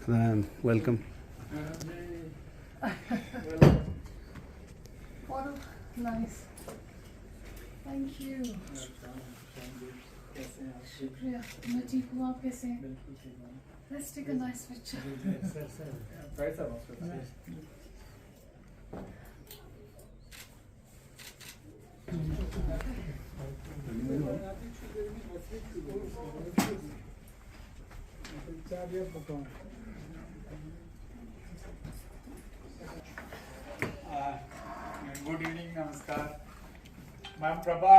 Welcome. What a nice. Thank you. शुक्रिया. मैं ठीक हूँ, आप कैसे हैं? Let's take a nice picture. Good evening, namaskar. Ma'am Prabha,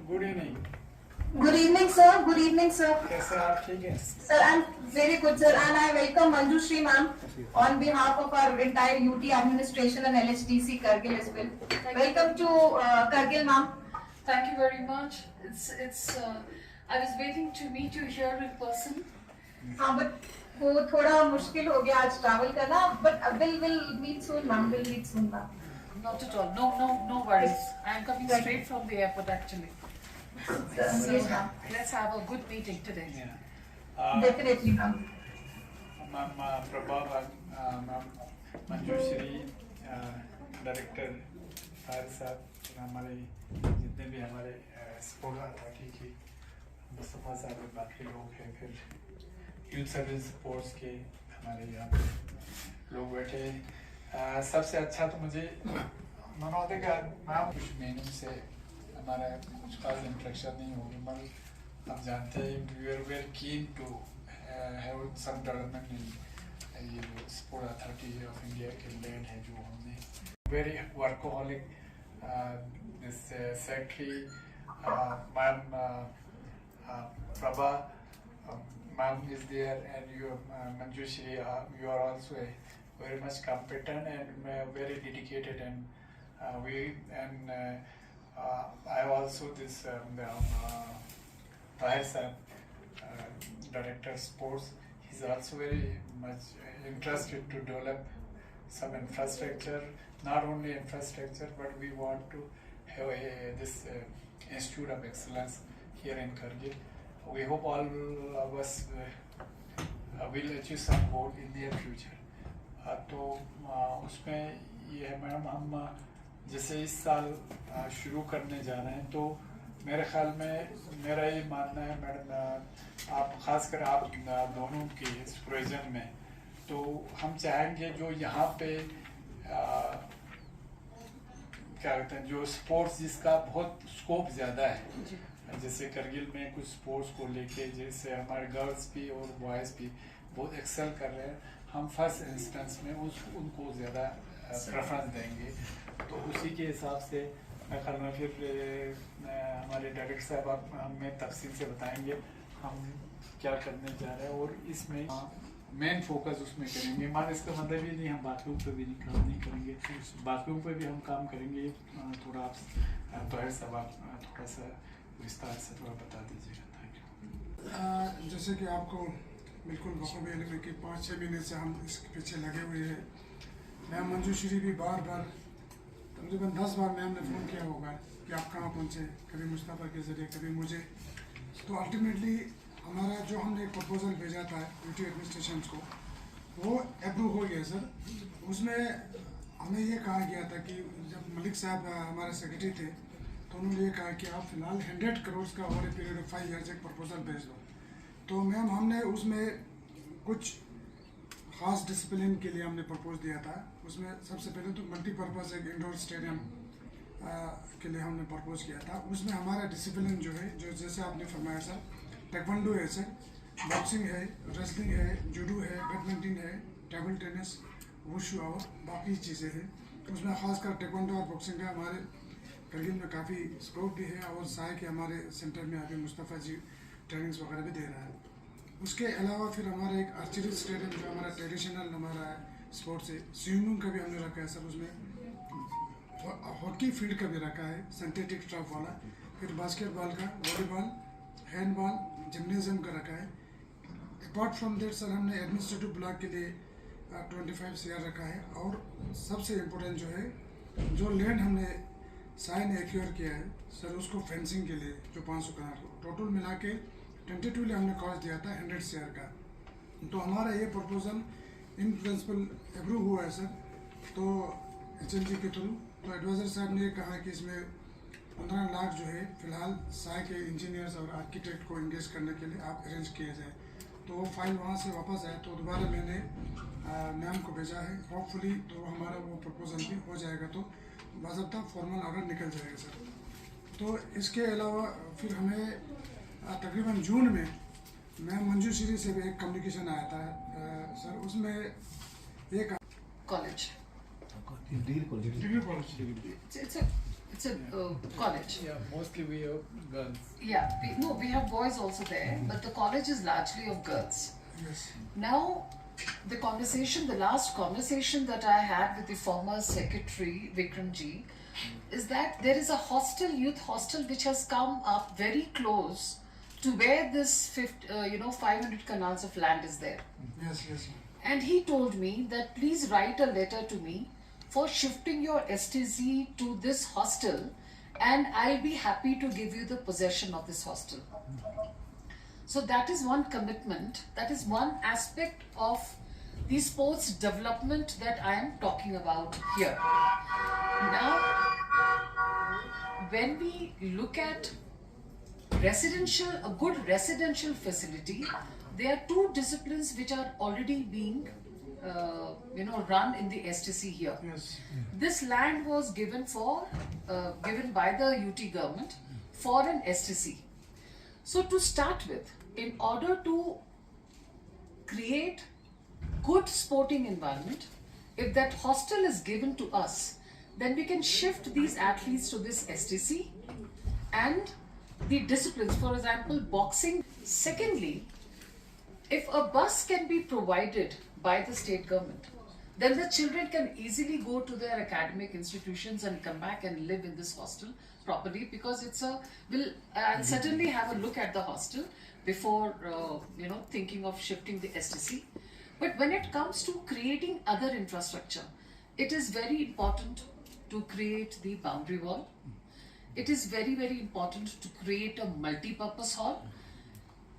good evening. Good evening, sir. Good evening, sir. कैसे आप ठीक हैं? Sir, I'm very good, sir, and I welcome Manju Shri, ma'am, on behalf of our entire UT administration and LHDC Kargil as well. Welcome to Kargil, ma'am. Thank you very much. It's. I was waiting to meet you here in person. हाँ, but वो थोड़ा मुश्किल हो गया आज travel करना, but we'll meet soon, ma'am. We'll meet soon, ma'am. Not at all. No worries. I am coming straight from the airport actually. Yes, ma'am. Let's have a good meeting today. Definitely, ma'am. Ma'am Prabha, ma'am Manju Shri, director fire साहब, हमारे जितने भी हमारे sport authority की मुस्तफ़ा साहब और बाकी लोग हैं, फिर यूथ सर्विस स्पोर्ट्स के हमारे यहाँ पे लोग बैठे। सबसे अच्छा तो मुझे मनोदे का मैम कुछ महीनों से हमारा कुछ खास इंट्रैक्शन नहीं होगी, मगर हम जानते हैं we are very keen to have some development in ये जो स्पोर्ट अथॉरिटी ऑफ इंडिया के लैंड है, जो हमने very workaholic this secretary ma'am Prabha ma'am is there, and you Manju Shri, you are also very much competent and very dedicated, and I also this Tahir sir, director sports, he's also very much interested to develop some infrastructure, not only infrastructure, but we want to have this institute of excellence here in Kargil. We hope all of us will achieve some goal in near future. तो उसमें ये है madam, हम जैसे इस साल शुरू करने जा रहे हैं, तो मेरे ख्याल में मेरा ये मानना है मैडम, आप खासकर आप दोनों की सुपरविजन में, तो हम चाहेंगे जो यहाँ पे क्या कहते हैं, जो स्पोर्ट्स जिसका बहुत स्कोप ज़्यादा है, जैसे करगिल में कुछ स्पोर्ट्स को लेके जैसे हमारे गर्ल्स भी और बॉयज़ भी बहुत एक्सेल कर रहे हैं, हम फर्स्ट इंस्टेंस में उनको ज़्यादा प्रेफरेंस देंगे। तो उसी के हिसाब से मैं ख्याल में फिर हमारे डायरेक्टर साहब आप हमें तफसील से बताएंगे हम क्या करने जा रहे हैं, और इसमें मेन फोकस उसमें करेंगे। मान इसका मतलब ही नहीं हम बाथरूम पे भी काम नहीं करेंगे, बाथरूम पे भी हम काम करेंगे। थोड़ा आप ताहिर साहब आप थोड़ा सा विस्तार से थोड़ा बता दीजिएगा। Thank you. जैसे कि आपको बिल्कुल बखूबी इल्म है कि 5-6 महीने से हम इसके पीछे लगे हुए हैं। मैम मंजू श्री भी बार बार तकरीबन 10 बार मैम ने फ़ोन किया होगा कि आप कहाँ पहुँचे, कभी मुस्तफ़ा के ज़रिए, कभी मुझे। तो अल्टीमेटली हमारा जो हमने एक प्रपोज़ल भेजा था यूटी एडमिनिस्ट्रेशन को, वो अप्रूव हो गया सर। उसमें हमें ये कहा गया था कि जब मलिक साहब हमारे सेक्रेटरी थे, तो उन्होंने ये कहा कि आप फिलहाल 100 करोड़ का over a period of 5 years एक प्रपोजल भेज दो। तो मैम हमने उसमें कुछ ख़ास डिसिप्लिन के लिए हमने प्रपोज दिया था। उसमें सबसे पहले तो मल्टीपर्पज़ एक इंडोर स्टेडियम के लिए हमने प्रपोज किया था। उसमें हमारा डिसिप्लिन जो है, जो जैसे आपने फरमाया सर, टेक्वांडो है सर, बॉक्सिंग है, रेसलिंग है, जूडो है, बैडमिंटन है, टेबल टेनिस, वुशु और बाकी चीज़ें हैं। उसमें ख़ासकर टेक्वांडो और बॉक्सिंग का हमारे करगिल में काफ़ी स्कोप भी है, और साय के हमारे सेंटर में अभी मुस्तफ़ा जी ट्रेनिंग्स वगैरह भी दे रहा है। उसके अलावा फिर हमारा एक आर्चरी स्टेडियम जो हमारा ट्रेडिशनल हमारा स्पोर्ट्स है, स्विमिंग का भी हमने रखा है सर। उसमें हॉकी फील्ड का भी रखा है, सिंथेटिक टर्फ वाला, फिर बास्केटबॉल का, वॉलीबॉल, हैंडबॉल, जिम्नेजियम का रखा है। अपार्ट फ्रॉम दैट सर हमने एडमिनिस्ट्रेटिव ब्लॉक के लिए 25 CR रखा है। और सबसे इम्पोर्टेंट जो है, जो लैंड हमने साइन एक्योर किया है सर, उसको फेंसिंग के लिए जो 500 कनाल टोटल मिला के 22 हमने कॉस्ट दिया था 100 CR का। तो हमारा ये प्रपोजल इन प्रिंसिपल अप्रूव हुआ है सर, तो HMG के थ्रू। तो एडवाइज़र साहब ने कहा कि इसमें 15 लाख जो है फ़िलहाल साई के इंजीनियर्स और आर्किटेक्ट को इंगेज करने के लिए आप अरेंज किया जाए। तो वो फाइल वहाँ से वापस आए तो दोबारा मैंने मैम को भेजा है। होपफुली तो हमारा वो प्रपोजल भी हो जाएगा, तो बाज़ाब्ता फॉर्मल ऑर्डर निकल जाएगा सर। तो इसके अलावा फिर हमें तकरीबन जून में मैम मंजू श्री से भी एक कम्युनिकेशन आया था सर, उसमें एक College. Degree college It's a college. Yeah, mostly we have girls. Yeah, we have boys also there, but the college is largely of girls. Yes Now, the last conversation that I had with the former secretary Vikram ji, is that there is a youth hostel which has come up very close to where this 500 canals of land is there. Yes And he told me that please write a letter to me for shifting your STZ to this hostel, and I'll be happy to give you the possession of this hostel. So that is one commitment, that is one aspect of the sports development that I am talking about here. Now, when we look at a good residential facility, there are two disciplines which are already being run in the STC here. Yes This land was given by the UT government for an STC. So to start with, in order to create good sporting environment, if that hostel is given to us, then we can shift these athletes to this STC and the disciplines, for example, boxing. Secondly, if a bus can be provided by the state government, then the children can easily go to their academic institutions and come back and live in this hostel properly, because I'll certainly have a look at the hostel before thinking of shifting the STC. But when it comes to creating other infrastructure, it is very important to create the boundary wall. It is very, very important to create a multi-purpose hall,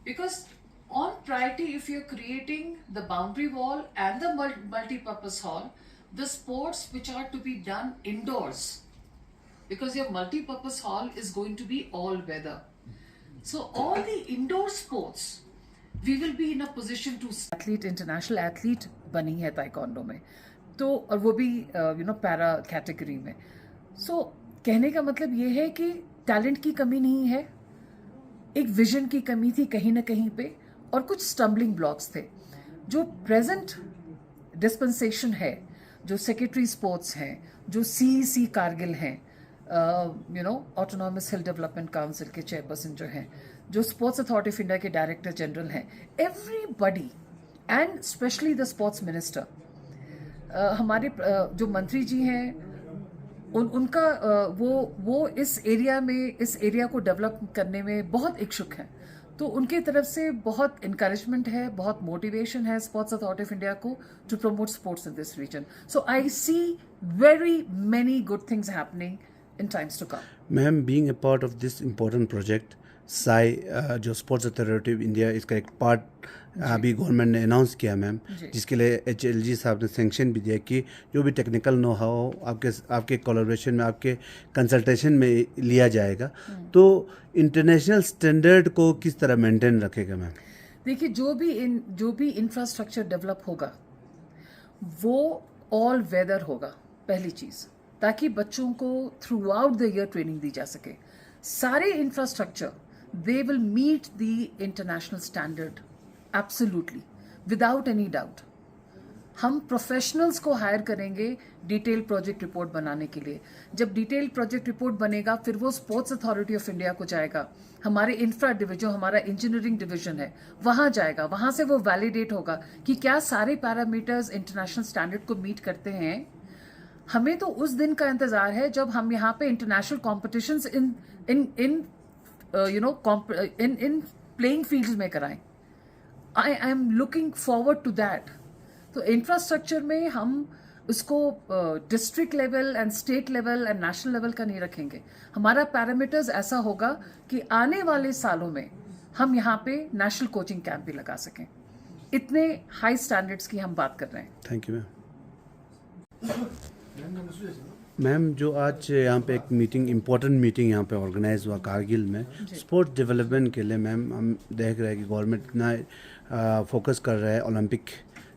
because on priority, if you're creating the boundary wall and the multi-purpose hall, the sports which are to be done indoors, because your multi-purpose hall is going to be all weather. So all the indoor sports, we will be in a position to international athlete बनी है taekwondo में, तो और वो भी para category में. सो कहने का मतलब ये है कि टैलेंट की कमी नहीं है, एक विजन की कमी थी कहीं ना कहीं पे, और कुछ स्टम्बलिंग ब्लॉक्स थे. जो प्रेजेंट डिस्पेंसेशन है, जो सेक्रेटरी स्पोर्ट्स हैं, जो CEC कारगिल हैं, ऑटोनॉमस हिल डेवलपमेंट काउंसिल के चेयरपर्सन जो हैं, जो स्पोर्ट्स अथॉरिटी ऑफ इंडिया के डायरेक्टर जनरल हैं, everybody and specially the sports minister, हमारे जो मंत्री जी हैं, उनका वो इस एरिया को डेवलप करने में बहुत इच्छुक हैं. तो उनकी तरफ से बहुत इनकरेजमेंट है, बहुत मोटिवेशन है स्पोर्ट्स अथॉरिटी ऑफ इंडिया को to promote sports in this region. So I see very many good things happening in times to come. Ma'am, being a part of this important project SAI, जो sports authority of India, इसका एक part अभी government ने announce किया ma'am, जिसके लिए HLG साहब ने सेंक्शन भी दिया कि जो भी टेक्निकल नो हाउ आपके कोलैबोरेशन में, आपके कंसल्टेशन में लिया जाएगा. तो इंटरनेशनल स्टैंडर्ड को किस तरह मेंटेन रखेगा मैम? देखिए, जो भी इंफ्रास्ट्रक्चर डेवलप होगा वो ऑल वेदर होगा, पहली चीज़, ताकि बच्चों को throughout the year training दी जा सके. सारे infrastructure they will meet the international standard absolutely, without any doubt. हम प्रोफेशनल्स को हायर करेंगे डिटेल प्रोजेक्ट रिपोर्ट बनाने के लिए. जब डिटेल प्रोजेक्ट रिपोर्ट बनेगा, फिर वो स्पोर्ट्स अथॉरिटी ऑफ इंडिया को जाएगा, हमारे इंफ्रा डिवीजन, हमारा इंजीनियरिंग डिवीजन है, वहाँ जाएगा. वहाँ से वो वैलिडेट होगा कि क्या सारे पैरामीटर्स इंटरनेशनल स्टैंडर्ड को मीट करते हैं. हमें तो उस दिन का इंतजार है जब हम यहाँ पे international competitions in playing fields में कराएं. I am looking forward to that. तो इंफ्रास्ट्रक्चर में हम उसको district level and state level and national level का नहीं रखेंगे. हमारा पैरामीटर्स ऐसा होगा कि आने वाले सालों में हम यहाँ पे नेशनल कोचिंग कैंप भी लगा सकें. इतने हाई स्टैंडर्ड्स की हम बात कर रहे हैं. Thank you ma'am. जो आज यहाँ पे एक मीटिंग, इम्पोर्टेंट मीटिंग यहाँ पे ऑर्गेनाइज हुआ कारगिल में स्पोर्ट्स डेवलपमेंट के लिए, मैम हम देख रहे हैं कि गवर्नमेंट इतना फोकस कर रहा है ओलंपिक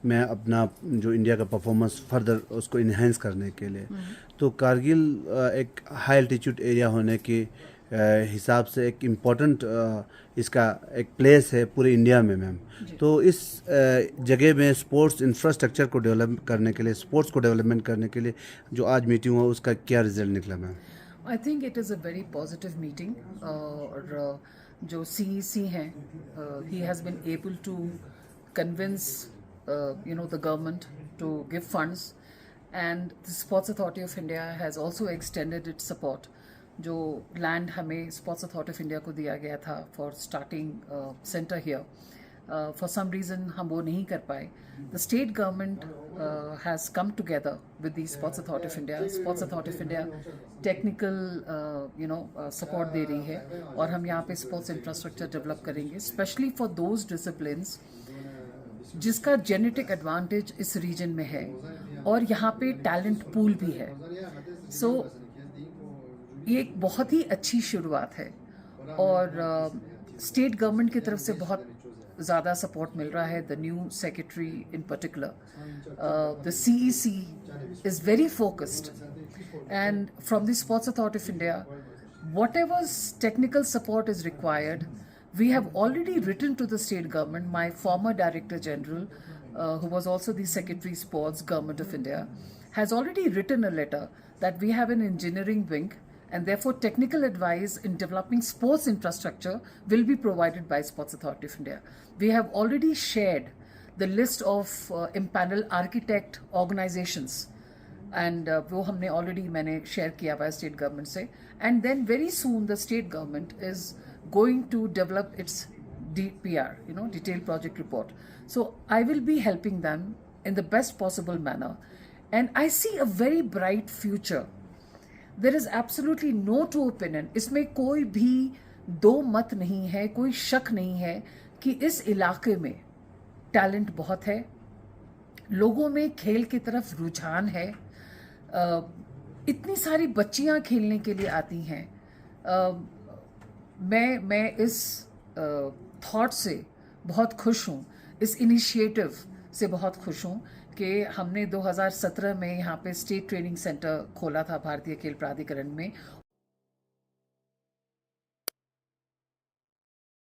में अपना जो इंडिया का परफॉर्मेंस फर्दर उसको इन्हेंस करने के लिए. तो कारगिल एक हाई एल्टीट्यूड एरिया होने के हिसाब से एक इम्पोर्टेंट इसका एक प्लेस है पूरे इंडिया में मैम. तो इस जगह में स्पोर्ट्स इंफ्रास्ट्रक्चर को डेवलप करने के लिए, स्पोर्ट्स को डेवलपमेंट करने के लिए जो आज मीटिंग हुआ उसका क्या रिजल्ट निकला ma'am? I think it is a very positive meeting. और जो CEC हैं, he has been able to convince the government to give funds, and the Sports Authority of India has also extended its support. जो land हमें sports authority of India को दिया गया था for starting centre here, for some reason हम वो नहीं कर पाए. The state government has come together with the sports authority of India. Sports authority of India technical support दे रही है, और हम यहाँ पे स्पोर्ट्स इंफ्रास्ट्रक्चर डेवलप करेंगे स्पेशली फॉर दोज डिसिप्लिन्स जिसका जेनेटिक एडवांटेज इस रीजन में है, और यहाँ पे टैलेंट पूल भी है. सो ये एक बहुत ही अच्छी शुरुआत है, और स्टेट गवर्नमेंट की तरफ से बहुत ज़्यादा सपोर्ट मिल रहा है. The new secretary in particular, the CEC is very focused, and from the sports authority of India whatever technical support is required, we have already written to the state government. My former Director General, who was also the Secretary Sports, Government of India, has already written a letter that we have an engineering wing, and therefore technical advice in developing sports infrastructure will be provided by Sports Authority of India. We have already shared the list of impaneled architect organizations, and वो हमने already मैंने share किया हुआ है state government से, and then very soon the state government is going to develop its DPR, detailed project report. So I will be helping them in the best possible manner, and I see a very bright future. There is absolutely no two opinion. इसमें कोई भी दो मत नहीं है, कोई शक नहीं है कि इस इलाके में टैलेंट बहुत है, लोगों में खेल की तरफ रुझान है. इतनी सारी बच्चियां खेलने के लिए आती हैं. मैं इस थॉट से बहुत खुश हूँ, इस इनिशिएटिव से बहुत खुश हूँ कि हमने 2017 में यहाँ पे स्टेट ट्रेनिंग सेंटर खोला था भारतीय खेल प्राधिकरण में,